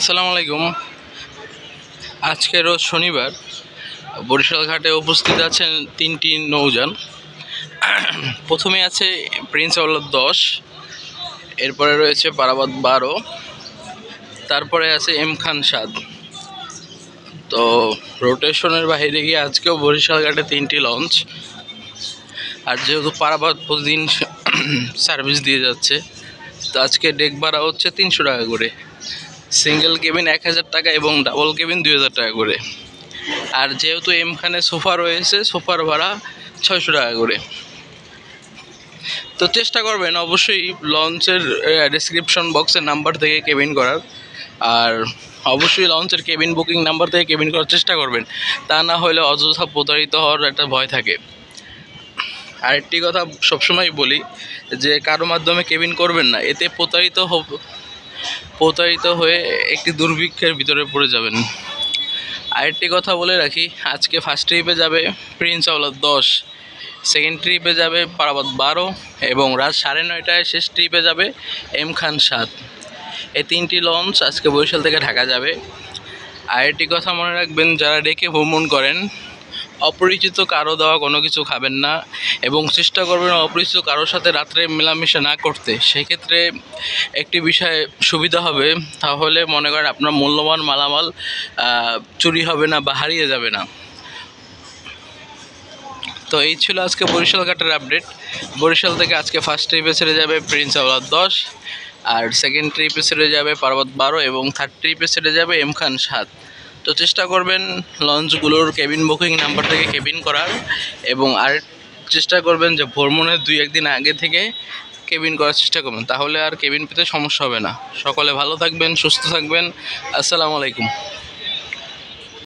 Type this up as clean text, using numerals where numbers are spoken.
আসসালামু আলাইকুম। আজকে রোজ শনিবার বরিশাল ঘাটে উপস্থিত আছেন 3টি নৌযান। প্রথমে আছে প্রিন্স আওলাদ 10, এরপরে রয়েছে পারাবাদ 12, তারপরে আছে এম খান 7। তো রোটেশনের বাইরে গিয়ে আজকেও বরিশাল ঘাটে 3টি লঞ্চ। আর যেহেতু পারাবাদ প্রতিদিন সার্ভিস দিয়ে যাচ্ছে, তো আজকে ডেক ভাড়া হচ্ছে 300 টাকা করে, সিঙ্গেল কেবিন 1000 টাকা এবং ডাবল কেবিন 2000 টাকা করে। আর যেহেতু এমখানে সোফা রয়েছে, সোফার ভাড়া 600 টাকা করে। তো চেষ্টা করবেন অবশ্যই লঞ্চের ডেসক্রিপশন বক্সের নাম্বার থেকে কেবিন করার, আর অবশ্যই লঞ্চের কেবিন বুকিং নাম্বার থেকে কেবিন করার চেষ্টা করবেন, তা না হলে অযথা প্রতারিত হওয়ার একটা ভয় থাকে। আরেকটি কথা সবসময় বলি যে কারো মাধ্যমে কেবিন করবেন না, এতে প্রতারিত হয়ে একটি দুর্ভিক্ষের ভিতরে পড়ে যাবেন। আরেকটি কথা বলে রাখি, আজকে ফার্স্ট ট্রিপে যাবে প্রিন্স আওলাদ 10, সেকেন্ড ট্রিপে যাবে পারাবাদ 12 এবং রাত 9:30টায় শেষ ট্রিপে যাবে এম খান 7। এই 3টি লঞ্চ আজকে বরিশাল থেকে ঢাকা যাবে। আরেকটি কথা মনে রাখবেন, যারা ডেকে ভ্রমণ করেন অপরিচিত কারো দেওয়া কোনো কিছু খাবেন না এবং চেষ্টা করবেন অপরিচিত কারোর সাথে রাত্রে মেলামেশা না করতে। সেক্ষেত্রে একটি বিষয় সুবিধা হবে, তাহলে মনে করেন আপনার মূল্যবান মালামাল চুরি হবে না বা হারিয়ে যাবে না। তো এই ছিল আজকে বরিশাল ঘাটের আপডেট। বরিশাল থেকে আজকে ফার্স্ট ট্রিপে ছেড়ে যাবে প্রিন্স আওলাদ 10, আর সেকেন্ড ট্রিপে ছেড়ে যাবে পারাবাদ 12 এবং থার্ড ট্রিপে ছেড়ে যাবে এম খান 7। তো চেষ্টা করবেন লঞ্চগুলোর কেবিন বুকিং নাম্বার থেকে কেবিন করার, এবং আর চেষ্টা করবেন যে ভ্রমণের 2-1 দিন আগে থেকে কেবিন করার চেষ্টা করবেন, তাহলে আর কেবিন পেতে সমস্যা হবে না। সকলে ভালো থাকবেন, সুস্থ থাকবেন। আসসালামু আলাইকুম।